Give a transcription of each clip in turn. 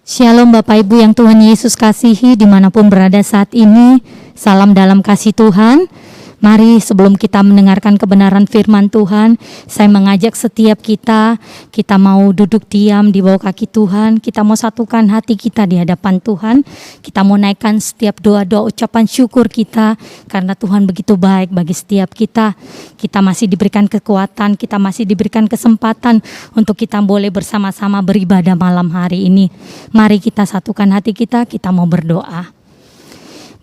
Shalom Bapak Ibu yang Tuhan Yesus kasihi dimanapun berada saat ini. Salam dalam kasih Tuhan. Mari sebelum kita mendengarkan kebenaran firman Tuhan, saya mengajak setiap kita mau duduk diam di bawah kaki Tuhan. Kita mau satukan hati kita di hadapan Tuhan. Kita mau naikkan setiap doa-doa ucapan syukur kita, karena Tuhan begitu baik bagi setiap kita. Kita masih diberikan kekuatan, kita masih diberikan kesempatan untuk kita boleh bersama-sama beribadah malam hari ini. Mari kita satukan hati kita mau berdoa.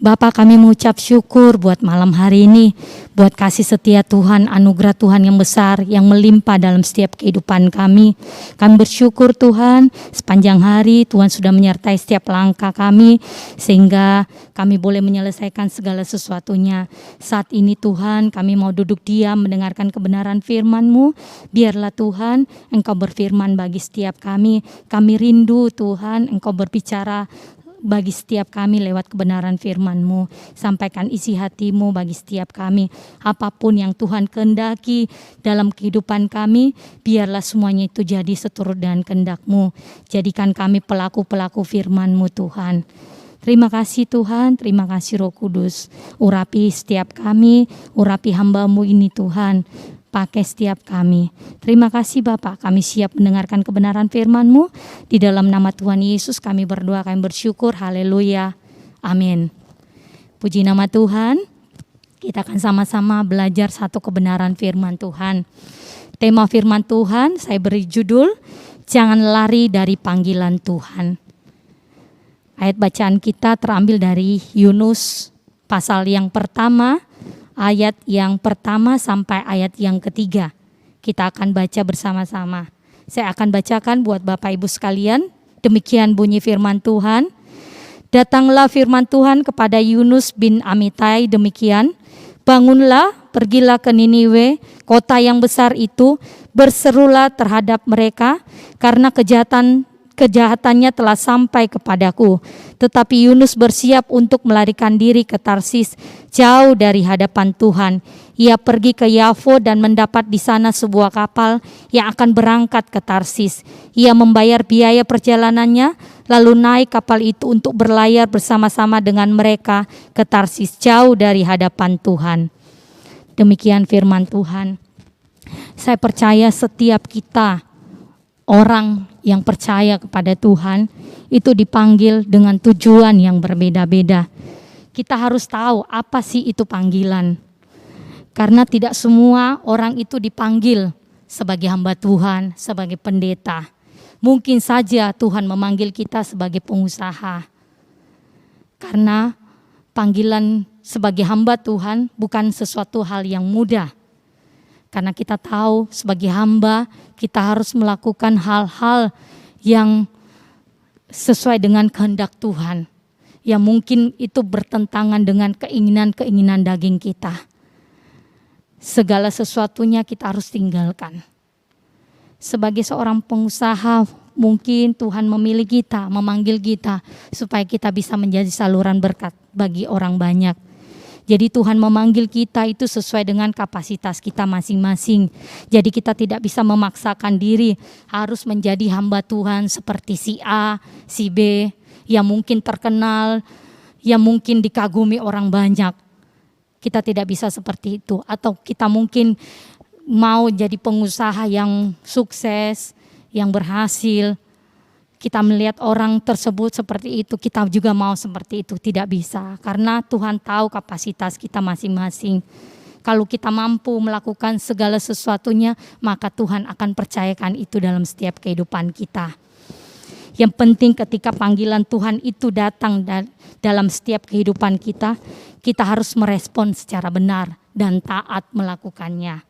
Bapa, kami mengucap syukur buat malam hari ini, buat kasih setia Tuhan, anugerah Tuhan yang besar, yang melimpah dalam setiap kehidupan kami. Kami bersyukur Tuhan, sepanjang hari Tuhan sudah menyertai setiap langkah kami, sehingga kami boleh menyelesaikan segala sesuatunya. Saat ini Tuhan, kami mau duduk diam mendengarkan kebenaran firman-Mu. Biarlah Tuhan, Engkau berfirman bagi setiap kami. Kami rindu Tuhan, Engkau berbicara bagi setiap kami lewat kebenaran firman-Mu. Sampaikan isi hati-Mu bagi setiap kami. Apapun yang Tuhan kehendaki dalam kehidupan kami, biarlah semuanya itu jadi seturut dengan kehendak-Mu. Jadikan kami pelaku-pelaku firman-Mu Tuhan. Terima kasih Tuhan, terima kasih Roh Kudus. Urapi setiap kami, urapi hamba-Mu ini Tuhan. Pakai setiap kami. Terima kasih Bapak, kami siap mendengarkan kebenaran firman-Mu. Di dalam nama Tuhan Yesus kami berdoa, kami bersyukur. Haleluya. Amin. Puji nama Tuhan. Kita akan sama-sama belajar satu kebenaran firman Tuhan. Tema firman Tuhan saya beri judul, Jangan Lari dari Panggilan Tuhan. Ayat bacaan kita terambil dari Yunus pasal yang pertama, ayat yang pertama sampai ayat yang ketiga. Kita akan baca bersama-sama. Saya akan bacakan buat Bapak Ibu sekalian. Demikian bunyi firman Tuhan. Datanglah firman Tuhan kepada Yunus bin Amitai demikian. Bangunlah, pergilah ke Niniwe, kota yang besar itu, berserulah terhadap mereka, karena kejahatannya telah sampai kepadaku. Tetapi Yunus bersiap untuk melarikan diri ke Tarsis, jauh dari hadapan Tuhan. Ia pergi ke Yafo dan mendapat di sana sebuah kapal yang akan berangkat ke Tarsis. Ia membayar biaya perjalanannya, lalu naik kapal itu untuk berlayar bersama-sama dengan mereka ke Tarsis, jauh dari hadapan Tuhan. Demikian firman Tuhan. Saya percaya setiap kita, orang yang percaya kepada Tuhan, itu dipanggil dengan tujuan yang berbeda-beda. Kita harus tahu apa sih itu panggilan. Karena tidak semua orang itu dipanggil sebagai hamba Tuhan, sebagai pendeta. Mungkin saja Tuhan memanggil kita sebagai pengusaha. Karena panggilan sebagai hamba Tuhan bukan sesuatu hal yang mudah. Karena kita tahu sebagai hamba kita harus melakukan hal-hal yang sesuai dengan kehendak Tuhan. Yang mungkin itu bertentangan dengan keinginan-keinginan daging kita. Segala sesuatunya kita harus tinggalkan. Sebagai seorang pengusaha, mungkin Tuhan memilih kita, memanggil kita supaya kita bisa menjadi saluran berkat bagi orang banyak. Jadi Tuhan memanggil kita itu sesuai dengan kapasitas kita masing-masing. Jadi kita tidak bisa memaksakan diri harus menjadi hamba Tuhan seperti si A, si B, yang mungkin terkenal, yang mungkin dikagumi orang banyak. Kita tidak bisa seperti itu. Atau kita mungkin mau jadi pengusaha yang sukses, yang berhasil. Kita melihat orang tersebut seperti itu, kita juga mau seperti itu. Tidak bisa, karena Tuhan tahu kapasitas kita masing-masing. Kalau kita mampu melakukan segala sesuatunya, maka Tuhan akan percayakan itu dalam setiap kehidupan kita. Yang penting ketika panggilan Tuhan itu datang dalam setiap kehidupan kita, kita harus merespon secara benar dan taat melakukannya.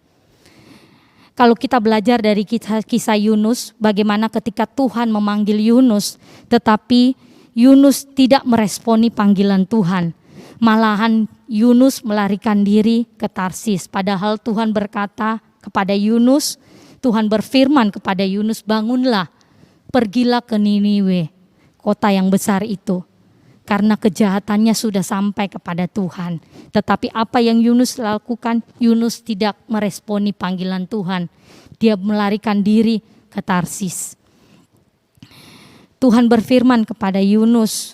Kalau kita belajar dari kisah Yunus, bagaimana ketika Tuhan memanggil Yunus, tetapi Yunus tidak meresponi panggilan Tuhan. Malahan Yunus melarikan diri ke Tarsis. Padahal Tuhan berkata kepada Yunus, Tuhan berfirman kepada Yunus, bangunlah, pergilah ke Niniwe, kota yang besar itu. Karena kejahatannya sudah sampai kepada Tuhan. Tetapi apa yang Yunus lakukan? Yunus tidak meresponi panggilan Tuhan. Dia melarikan diri ke Tarsis. Tuhan berfirman kepada Yunus,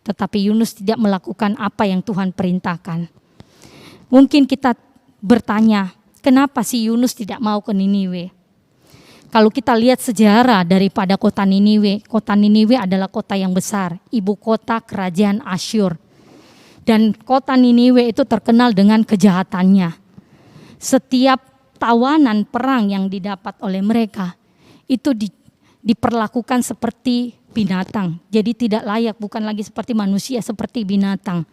tetapi Yunus tidak melakukan apa yang Tuhan perintahkan. Mungkin kita bertanya, kenapa si Yunus tidak mau ke Niniwe? Kalau kita lihat sejarah daripada kota Niniwe adalah kota yang besar, ibu kota kerajaan Asyur. Dan kota Niniwe itu terkenal dengan kejahatannya. Setiap tawanan perang yang didapat oleh mereka itu diperlakukan seperti binatang. Jadi tidak layak, bukan lagi seperti manusia, seperti binatang.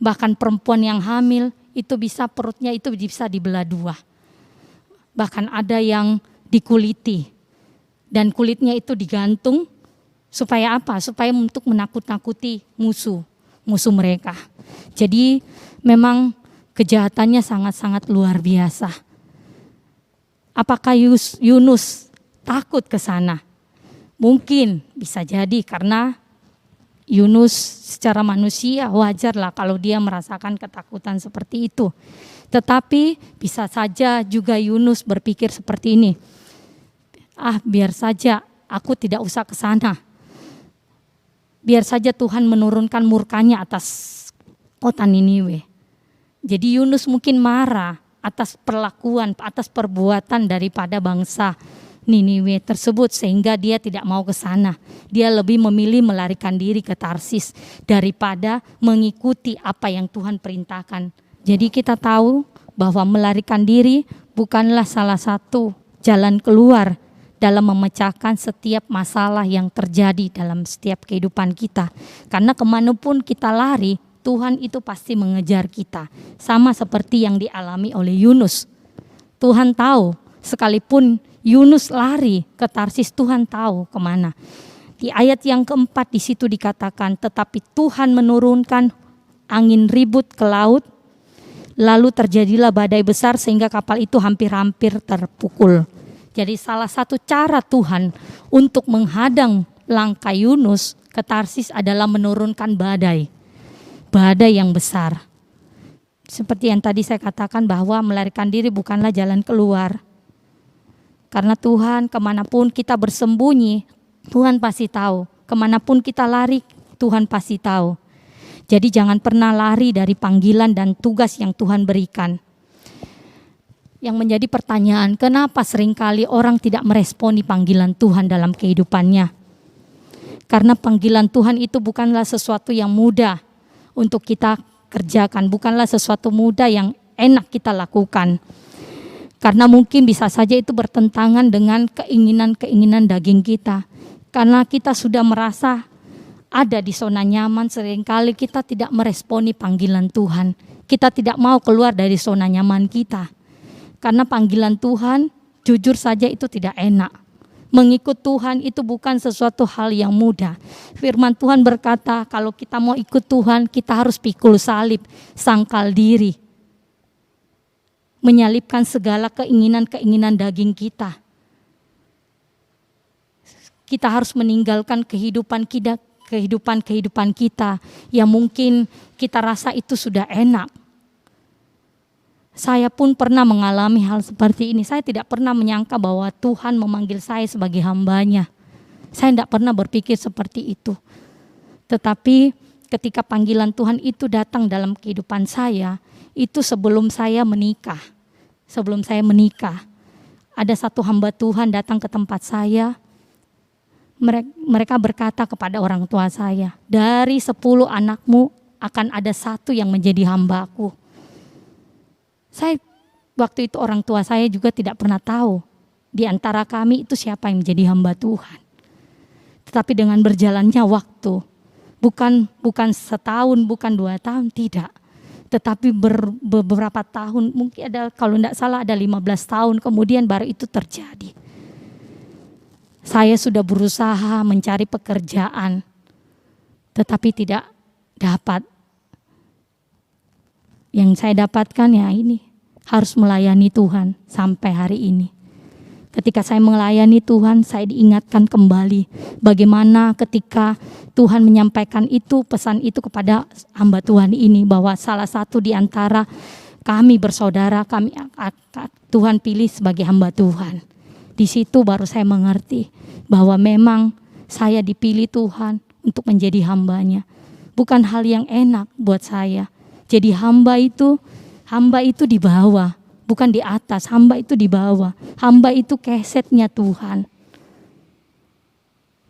Bahkan perempuan yang hamil itu perutnya itu bisa dibelah dua. Bahkan ada yang dikuliti dan kulitnya itu digantung supaya apa? Supaya untuk menakut-nakuti musuh mereka. Jadi memang kejahatannya sangat-sangat luar biasa. Apakah Yunus takut ke sana? Mungkin bisa jadi karena Yunus secara manusia wajarlah kalau dia merasakan ketakutan seperti itu. Tetapi bisa saja juga Yunus berpikir seperti ini. Biar saja aku tidak usah ke sana. Biar saja Tuhan menurunkan murkanya atas kota Niniwe. Jadi Yunus mungkin marah atas perbuatan daripada bangsa Niniwe tersebut sehingga dia tidak mau ke sana. Dia lebih memilih melarikan diri ke Tarsis daripada mengikuti apa yang Tuhan perintahkan. Jadi kita tahu bahwa melarikan diri bukanlah salah satu jalan keluar dalam memecahkan setiap masalah yang terjadi dalam setiap kehidupan kita. Karena kemanapun kita lari, Tuhan itu pasti mengejar kita. Sama seperti yang dialami oleh Yunus. Tuhan tahu, sekalipun Yunus lari ke Tarsis, Tuhan tahu kemana. Di ayat yang keempat di situ dikatakan, tetapi Tuhan menurunkan angin ribut ke laut, lalu terjadilah badai besar sehingga kapal itu hampir-hampir terpukul. Jadi salah satu cara Tuhan untuk menghadang langkah Yunus ke Tarsis adalah menurunkan badai yang besar. Seperti yang tadi saya katakan bahwa melarikan diri bukanlah jalan keluar. Karena Tuhan kemanapun kita bersembunyi, Tuhan pasti tahu. Kemanapun kita lari, Tuhan pasti tahu. Jadi jangan pernah lari dari panggilan dan tugas yang Tuhan berikan. Yang menjadi pertanyaan, kenapa seringkali orang tidak meresponi panggilan Tuhan dalam kehidupannya? Karena panggilan Tuhan itu bukanlah sesuatu yang mudah untuk kita kerjakan, bukanlah sesuatu mudah yang enak kita lakukan. Karena mungkin bisa saja itu bertentangan dengan keinginan-keinginan daging kita. Karena kita sudah merasa ada di zona nyaman, seringkali kita tidak meresponi panggilan Tuhan. Kita tidak mau keluar dari zona nyaman kita. Karena panggilan Tuhan, jujur saja itu tidak enak. Mengikut Tuhan itu bukan sesuatu hal yang mudah. Firman Tuhan berkata, kalau kita mau ikut Tuhan, kita harus pikul salib, sangkal diri. Menyalipkan segala keinginan-keinginan daging kita. Kita harus meninggalkan kehidupan kita yang mungkin kita rasa itu sudah enak. Saya pun pernah mengalami hal seperti ini. Saya tidak pernah menyangka bahwa Tuhan memanggil saya sebagai hambanya. Saya tidak pernah berpikir seperti itu. Tetapi ketika panggilan Tuhan itu datang dalam kehidupan saya, itu sebelum saya menikah. Ada satu hamba Tuhan datang ke tempat saya. Mereka berkata kepada orang tua saya, dari 10 anakmu akan ada 1 yang menjadi hambaku. Saya waktu itu orang tua saya juga tidak pernah tahu di antara kami itu siapa yang menjadi hamba Tuhan. Tetapi dengan berjalannya waktu, bukan setahun, bukan 2 tahun, tidak. Tetapi beberapa tahun, mungkin ada, kalau tidak salah ada 15 tahun kemudian baru itu terjadi. Saya sudah berusaha mencari pekerjaan, tetapi tidak dapat. Yang saya dapatkan ya ini, harus melayani Tuhan sampai hari ini. Ketika saya melayani Tuhan, saya diingatkan kembali bagaimana ketika Tuhan menyampaikan itu, pesan itu kepada hamba Tuhan ini, bahwa salah satu di antara kami bersaudara, Tuhan pilih sebagai hamba Tuhan. Di situ baru saya mengerti bahwa memang Saya dipilih Tuhan untuk menjadi hambanya. Bukan hal yang enak buat saya. Jadi hamba itu di bawah, bukan di atas. Hamba itu di bawah. Hamba itu kesetnya Tuhan.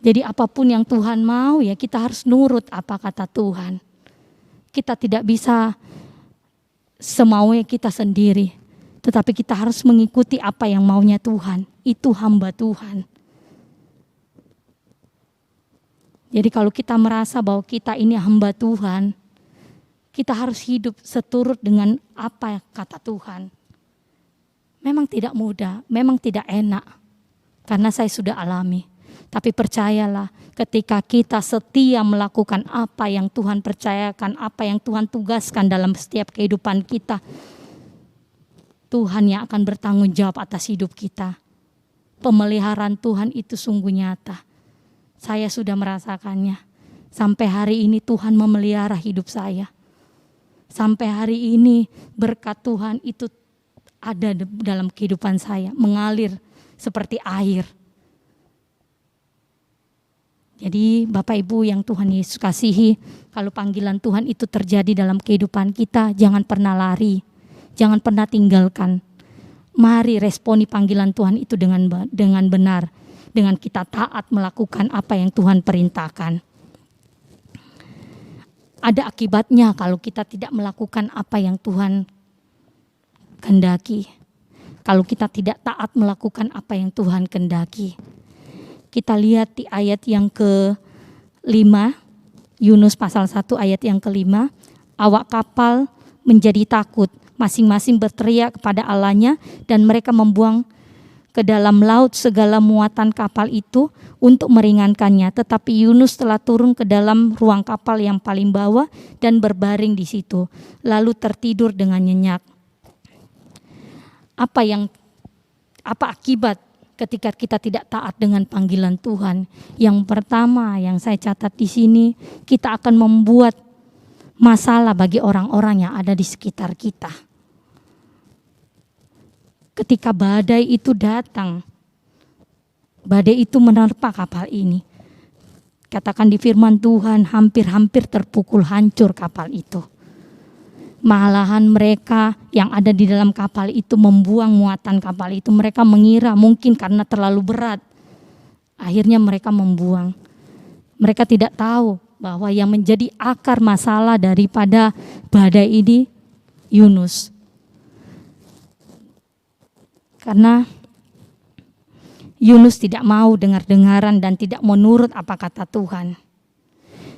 Jadi apapun yang Tuhan mau ya kita harus nurut apa kata Tuhan. Kita tidak bisa semaunya kita sendiri. Tetapi kita harus mengikuti apa yang maunya Tuhan. Itu hamba Tuhan. Jadi kalau kita merasa bahwa kita ini hamba Tuhan, kita harus hidup seturut dengan apa kata Tuhan. Memang tidak mudah, memang tidak enak. Karena saya sudah alami. Tapi percayalah, ketika kita setia melakukan apa yang Tuhan percayakan, apa yang Tuhan tugaskan dalam setiap kehidupan kita, Tuhan yang akan bertanggung jawab atas hidup kita. Pemeliharaan Tuhan itu sungguh nyata. Saya sudah merasakannya. Sampai hari ini Tuhan memelihara hidup saya. Sampai hari ini berkat Tuhan itu ada dalam kehidupan saya, mengalir seperti air. Jadi Bapak Ibu yang Tuhan Yesus kasihi, kalau panggilan Tuhan itu terjadi dalam kehidupan kita, jangan pernah lari, jangan pernah tinggalkan. Mari responi panggilan Tuhan itu dengan benar, dengan kita taat melakukan apa yang Tuhan perintahkan. Ada akibatnya kalau kita tidak melakukan apa yang Tuhan kehendaki. Kalau kita tidak taat melakukan apa yang Tuhan kehendaki. Kita lihat di ayat yang ke-5, Yunus pasal 1 ayat yang ke-5, awak kapal menjadi takut, masing-masing berteriak kepada Allahnya dan mereka membuang ke dalam laut segala muatan kapal itu untuk meringankannya. Tetapi Yunus telah turun ke dalam ruang kapal yang paling bawah dan berbaring di situ, lalu tertidur dengan nyenyak. Apa akibat ketika kita tidak taat dengan panggilan Tuhan? Yang pertama yang saya catat di sini, kita akan membuat masalah bagi orang-orang yang ada di sekitar kita. Ketika badai itu datang, badai itu menerpa kapal ini. Katakan di firman Tuhan, hampir-hampir terpukul hancur kapal itu. Malahan mereka yang ada di dalam kapal itu membuang muatan kapal itu. Mereka mengira mungkin karena terlalu berat. Akhirnya mereka membuang. Mereka tidak tahu bahwa yang menjadi akar masalah daripada badai ini Yunus. Karena Yunus tidak mau dengar-dengaran dan tidak mau nurut apa kata Tuhan.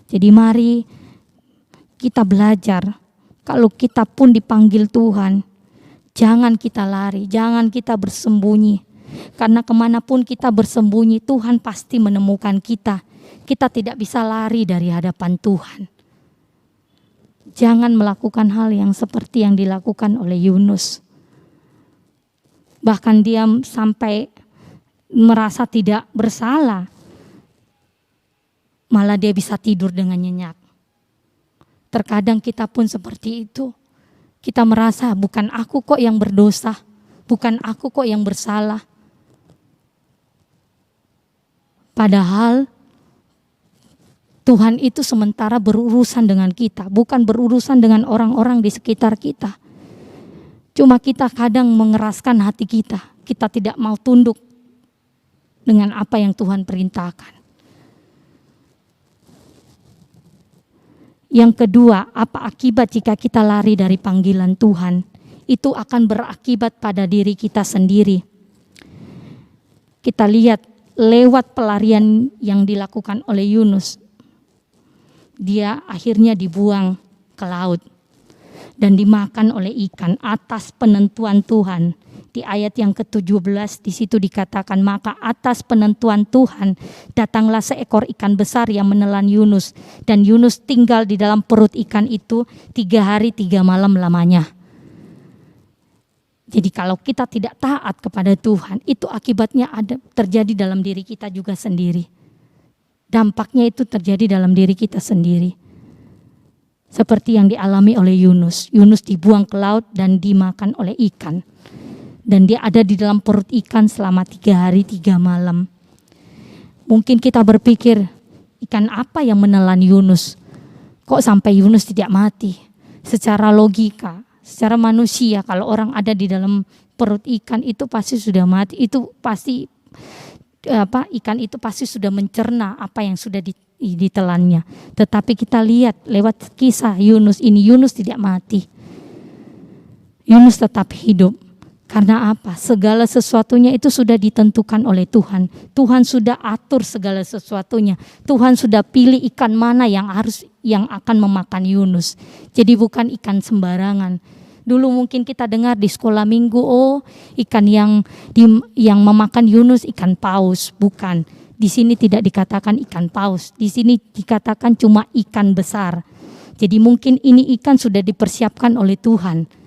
Jadi mari kita belajar. Kalau kita pun dipanggil Tuhan, jangan kita lari, jangan kita bersembunyi. Karena kemanapun kita bersembunyi, Tuhan pasti menemukan kita. Kita tidak bisa lari dari hadapan Tuhan. Jangan melakukan hal yang seperti yang dilakukan oleh Yunus. Bahkan dia sampai merasa tidak bersalah. Malah dia bisa tidur dengan nyenyak. Terkadang kita pun seperti itu. Kita merasa bukan aku kok yang berdosa, bukan aku kok yang bersalah. Padahal Tuhan itu sementara berurusan dengan kita, bukan berurusan dengan orang-orang di sekitar kita. Cuma kita kadang mengeraskan hati kita, kita tidak mau tunduk dengan apa yang Tuhan perintahkan. Yang kedua, apa akibat jika kita lari dari panggilan Tuhan? Itu akan berakibat pada diri kita sendiri. Kita lihat lewat pelarian yang dilakukan oleh Yunus. Dia akhirnya dibuang ke laut dan dimakan oleh ikan atas penentuan Tuhan. Di ayat yang ke-17 di situ dikatakan, maka atas penentuan Tuhan datanglah seekor ikan besar yang menelan Yunus, dan Yunus tinggal di dalam perut ikan itu 3 hari 3 malam lamanya. Jadi kalau kita tidak taat kepada Tuhan, itu akibatnya ada terjadi dalam diri kita juga sendiri. Dampaknya itu terjadi dalam diri kita sendiri. Seperti yang dialami oleh Yunus. Yunus dibuang ke laut dan dimakan oleh ikan. Dan dia ada di dalam perut ikan selama 3 hari 3 malam. Mungkin kita berpikir, ikan apa yang menelan Yunus? Kok sampai Yunus tidak mati? Secara logika, secara manusia, kalau orang ada di dalam perut ikan itu pasti sudah mati. Itu pasti ikan itu pasti sudah mencerna apa yang sudah ditelannya. Tetapi kita lihat lewat kisah Yunus ini, Yunus tidak mati. Yunus tetap hidup. Karena apa? Segala sesuatunya itu sudah ditentukan oleh Tuhan. Tuhan sudah atur segala sesuatunya. Tuhan sudah pilih ikan mana yang akan memakan Yunus. Jadi bukan ikan sembarangan. Dulu mungkin kita dengar di sekolah minggu, ikan yang memakan Yunus ikan paus. Bukan. Di sini tidak dikatakan ikan paus. Di sini dikatakan cuma ikan besar. Jadi mungkin ini ikan sudah dipersiapkan oleh Tuhan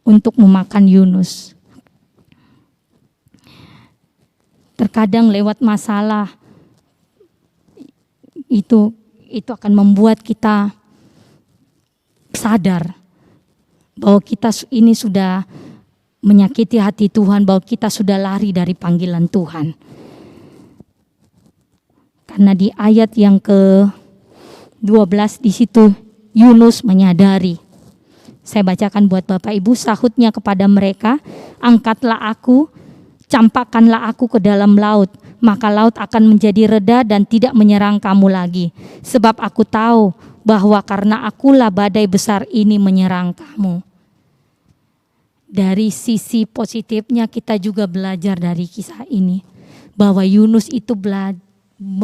untuk memakan Yunus. Terkadang lewat masalah itu akan membuat kita sadar bahwa kita ini sudah menyakiti hati Tuhan, bahwa kita sudah lari dari panggilan Tuhan. Karena di ayat yang ke-12 di situ Yunus menyadari. Saya bacakan buat Bapak Ibu, sahutnya kepada mereka, angkatlah aku, campakkanlah aku ke dalam laut, maka laut akan menjadi reda dan tidak menyerang kamu lagi. Sebab aku tahu bahwa karena akulah badai besar ini menyerang kamu. Dari sisi positifnya kita juga belajar dari kisah ini, bahwa Yunus itu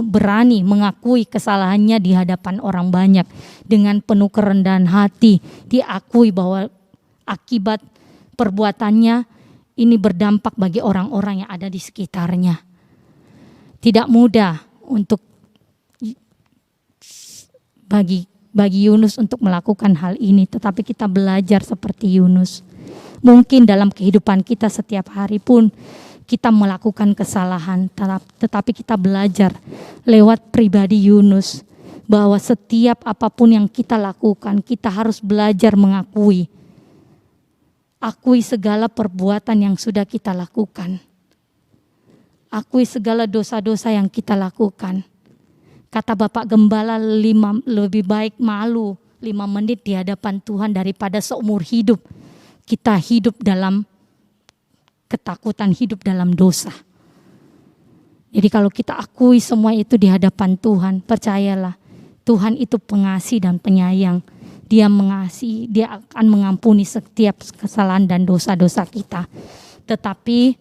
berani mengakui kesalahannya di hadapan orang banyak. Dengan penuh kerendahan hati, diakui bahwa akibat perbuatannya ini berdampak bagi orang-orang yang ada di sekitarnya. Tidak mudah untuk bagi Yunus untuk melakukan hal ini, tetapi kita belajar seperti Yunus. Mungkin dalam kehidupan kita setiap hari pun kita melakukan kesalahan, tetapi kita belajar lewat pribadi Yunus bahwa setiap apapun yang kita lakukan, kita harus belajar mengakui. Akui segala perbuatan yang sudah kita lakukan. Akui segala dosa-dosa yang kita lakukan. Kata Bapak Gembala, lebih baik malu 5 menit di hadapan Tuhan daripada seumur hidup kita hidup dalam ketakutan, hidup dalam dosa. Jadi kalau kita akui semua itu di hadapan Tuhan, percayalah Tuhan itu pengasih dan penyayang. Dia mengasihi, dia akan mengampuni setiap kesalahan dan dosa-dosa kita. Tetapi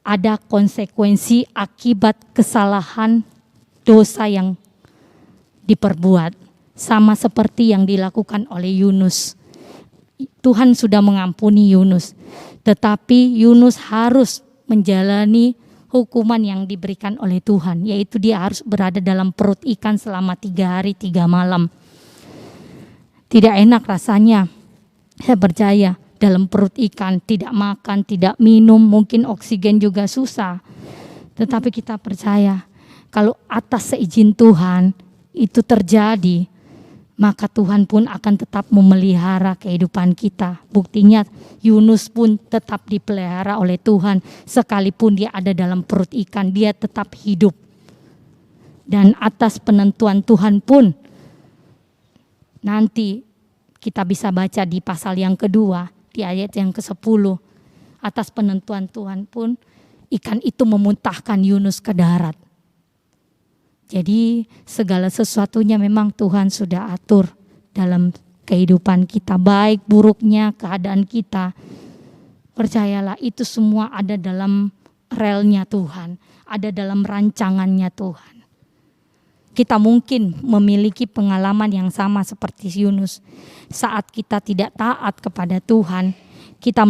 ada konsekuensi akibat kesalahan dosa yang diperbuat. Sama seperti yang dilakukan oleh Yunus. Tuhan sudah mengampuni Yunus. Tetapi Yunus harus menjalani hukuman yang diberikan oleh Tuhan, yaitu dia harus berada dalam perut ikan selama 3 hari 3 malam. Tidak enak rasanya, saya percaya, dalam perut ikan, tidak makan, tidak minum, mungkin oksigen juga susah. Tetapi kita percaya, kalau atas seizin Tuhan itu terjadi, maka Tuhan pun akan tetap memelihara kehidupan kita. Buktinya Yunus pun tetap dipelihara oleh Tuhan. Sekalipun dia ada dalam perut ikan, dia tetap hidup. Dan atas penentuan Tuhan pun, nanti kita bisa baca di pasal yang kedua, di ayat yang ke-10. Atas penentuan Tuhan pun, ikan itu memuntahkan Yunus ke darat. Jadi segala sesuatunya memang Tuhan sudah atur dalam kehidupan kita, baik buruknya keadaan kita. Percayalah itu semua ada dalam relnya Tuhan, ada dalam rancangannya Tuhan. Kita mungkin memiliki pengalaman yang sama seperti Yunus. Saat kita tidak taat kepada Tuhan, kita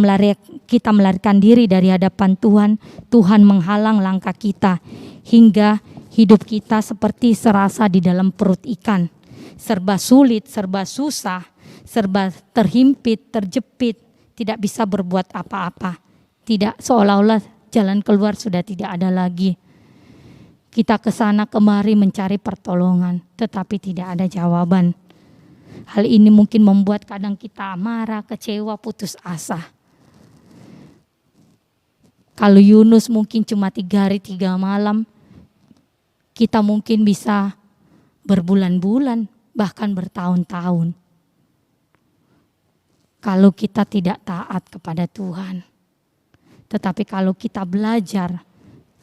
melarikan diri dari hadapan Tuhan, Tuhan menghalang langkah kita hingga hidup kita seperti serasa di dalam perut ikan. Serba sulit, serba susah, serba terhimpit, terjepit, tidak bisa berbuat apa-apa. Tidak, seolah-olah jalan keluar sudah tidak ada lagi. Kita ke sana kemari mencari pertolongan, tetapi tidak ada jawaban. Hal ini mungkin membuat kadang kita marah, kecewa, putus asa. Kalau Yunus mungkin cuma 3 hari 3 malam, kita mungkin bisa berbulan-bulan, bahkan bertahun-tahun. Kalau kita tidak taat kepada Tuhan. Tetapi kalau kita belajar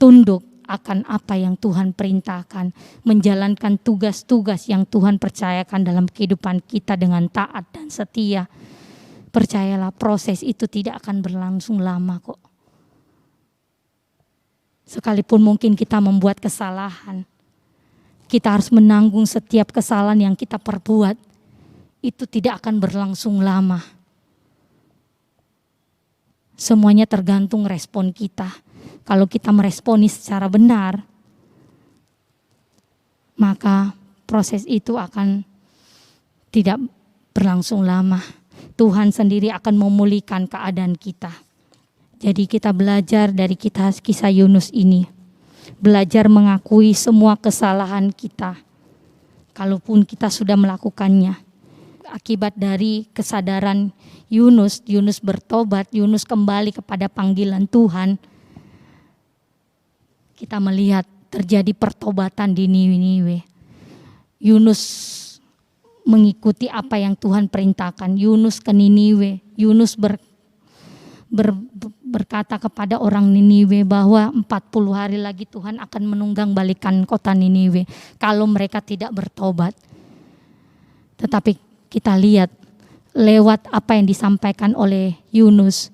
tunduk akan apa yang Tuhan perintahkan, menjalankan tugas-tugas yang Tuhan percayakan dalam kehidupan kita dengan taat dan setia, percayalah proses itu tidak akan berlangsung lama kok. Sekalipun mungkin kita membuat kesalahan, kita harus menanggung setiap kesalahan yang kita perbuat, itu tidak akan berlangsung lama. Semuanya tergantung respon kita. Kalau kita meresponi secara benar, maka proses itu akan tidak berlangsung lama. Tuhan sendiri akan memulihkan keadaan kita. Jadi kita belajar dari kisah Yunus ini. Belajar mengakui semua kesalahan kita. Kalaupun kita sudah melakukannya. Akibat dari kesadaran Yunus bertobat, Yunus kembali kepada panggilan Tuhan. Kita melihat terjadi pertobatan di Niniwe. Yunus mengikuti apa yang Tuhan perintahkan. Yunus ke Niniwe. Yunus berkata kepada orang Niniwe bahwa 40 hari lagi Tuhan akan menunggang balikan kota Niniwe kalau mereka tidak bertobat. Tetapi kita lihat lewat apa yang disampaikan oleh Yunus,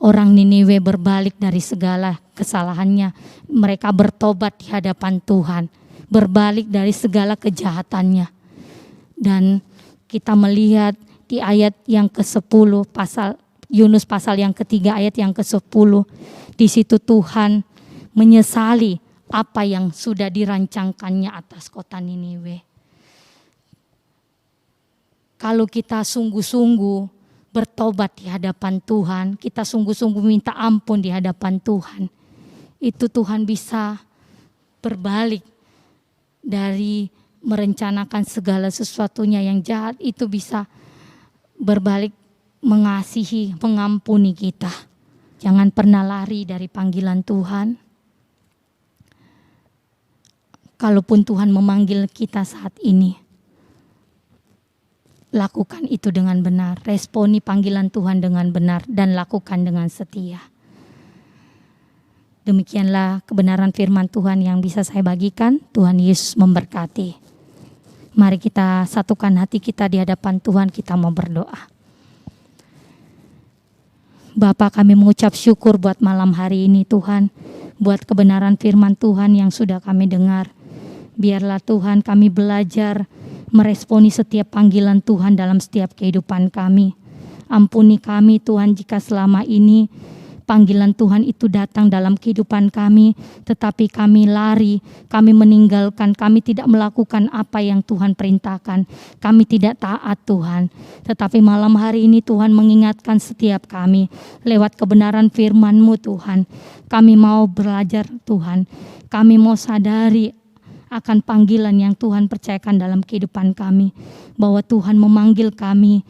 orang Niniwe berbalik dari segala kesalahannya. Mereka bertobat di hadapan Tuhan, berbalik dari segala kejahatannya. Dan kita melihat di ayat yang ke-10 Yunus pasal yang ketiga ayat yang ke-10, di situ Tuhan menyesali apa yang sudah dirancangkannya atas kota Niniwe. Kalau kita sungguh-sungguh bertobat di hadapan Tuhan, kita sungguh-sungguh minta ampun di hadapan Tuhan, itu Tuhan bisa berbalik dari merencanakan segala sesuatunya yang jahat, itu bisa berbalik mengasihi, mengampuni kita. Jangan pernah lari dari panggilan Tuhan. Kalaupun Tuhan memanggil kita saat ini, lakukan itu dengan benar, responi panggilan Tuhan dengan benar, dan lakukan dengan setia. Demikianlah kebenaran firman Tuhan yang bisa saya bagikan. Tuhan Yesus memberkati. Mari kita satukan hati kita di hadapan Tuhan, kita mau berdoa. Bapa, kami mengucap syukur buat malam hari ini Tuhan, buat kebenaran firman Tuhan yang sudah kami dengar. Biarlah Tuhan kami belajar meresponi setiap panggilan Tuhan dalam setiap kehidupan kami. Ampuni kami Tuhan jika selama ini panggilan Tuhan itu datang dalam kehidupan kami, tetapi kami lari, kami meninggalkan, kami tidak melakukan apa yang Tuhan perintahkan. Kami tidak taat Tuhan. Tetapi malam hari ini Tuhan mengingatkan setiap kami lewat kebenaran firman-Mu Tuhan. Kami mau belajar Tuhan. Kami mau sadari akan panggilan yang Tuhan percayakan dalam kehidupan kami. Bahwa Tuhan memanggil kami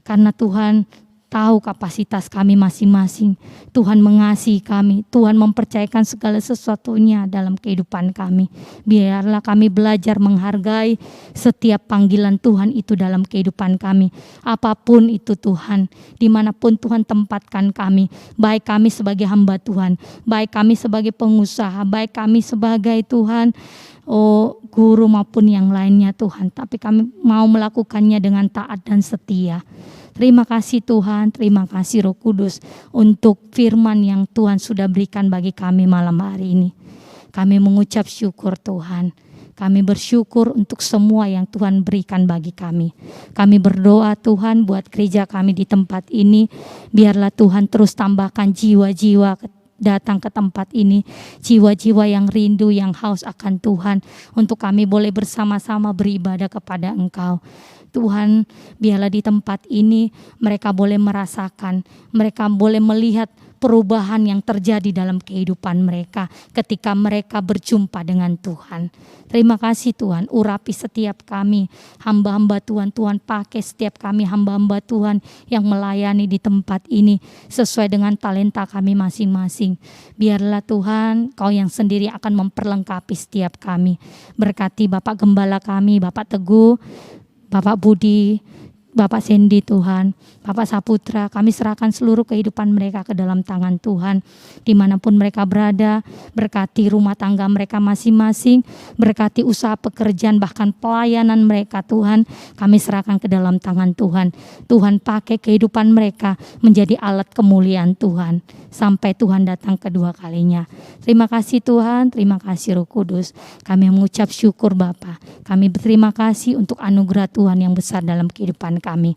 karena Tuhan tahu kapasitas kami masing-masing. Tuhan mengasihi kami. Tuhan mempercayakan segala sesuatunya dalam kehidupan kami. Biarlah kami belajar menghargai setiap panggilan Tuhan itu dalam kehidupan kami. Apapun itu Tuhan, dimanapun Tuhan tempatkan kami. Baik kami sebagai hamba Tuhan, baik kami sebagai pengusaha, baik kami sebagai Tuhan, guru maupun yang lainnya Tuhan. Tapi kami mau melakukannya dengan taat dan setia. Terima kasih Tuhan, terima kasih Roh Kudus untuk firman yang Tuhan sudah berikan bagi kami malam hari ini. Kami mengucap syukur Tuhan. Kami bersyukur untuk semua yang Tuhan berikan bagi kami. Kami berdoa Tuhan buat gereja kami di tempat ini. Biarlah Tuhan terus tambahkan jiwa-jiwa datang ke tempat ini. Jiwa-jiwa yang rindu, yang haus akan Tuhan. Untuk kami boleh bersama-sama beribadah kepada Engkau. Tuhan, biarlah di tempat ini mereka boleh merasakan, mereka boleh melihat perubahan yang terjadi dalam kehidupan mereka ketika mereka berjumpa dengan Tuhan. Terima kasih Tuhan, urapi setiap kami, hamba-hamba Tuhan. Tuhan pakai setiap kami hamba-hamba Tuhan yang melayani di tempat ini sesuai dengan talenta kami masing-masing. Biarlah Tuhan, Kau yang sendiri akan memperlengkapi setiap kami. Berkati Bapak Gembala kami, Bapak Teguh, Bapak Budi, Bapak Sandy Tuhan, Bapak Saputra, kami serahkan seluruh kehidupan mereka ke dalam tangan Tuhan. Dimanapun mereka berada, berkati rumah tangga mereka masing-masing, berkati usaha pekerjaan bahkan pelayanan mereka Tuhan, kami serahkan ke dalam tangan Tuhan. Tuhan pakai kehidupan mereka menjadi alat kemuliaan Tuhan sampai Tuhan datang kedua kalinya. Terima kasih Tuhan, terima kasih Roh Kudus. Kami mengucap syukur Bapa. Kami berterima kasih untuk anugerah Tuhan yang besar dalam kehidupan kami.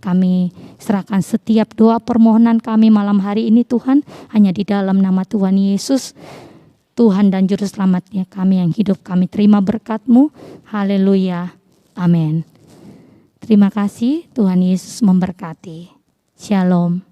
Kami serahkan setiap doa permohonan kami malam hari ini Tuhan, hanya di dalam nama Tuhan Yesus, Tuhan dan Juru Selamatnya kami yang hidup. Kami terima berkat-Mu. Haleluya. Amin. Terima kasih, Tuhan Yesus memberkati. Shalom.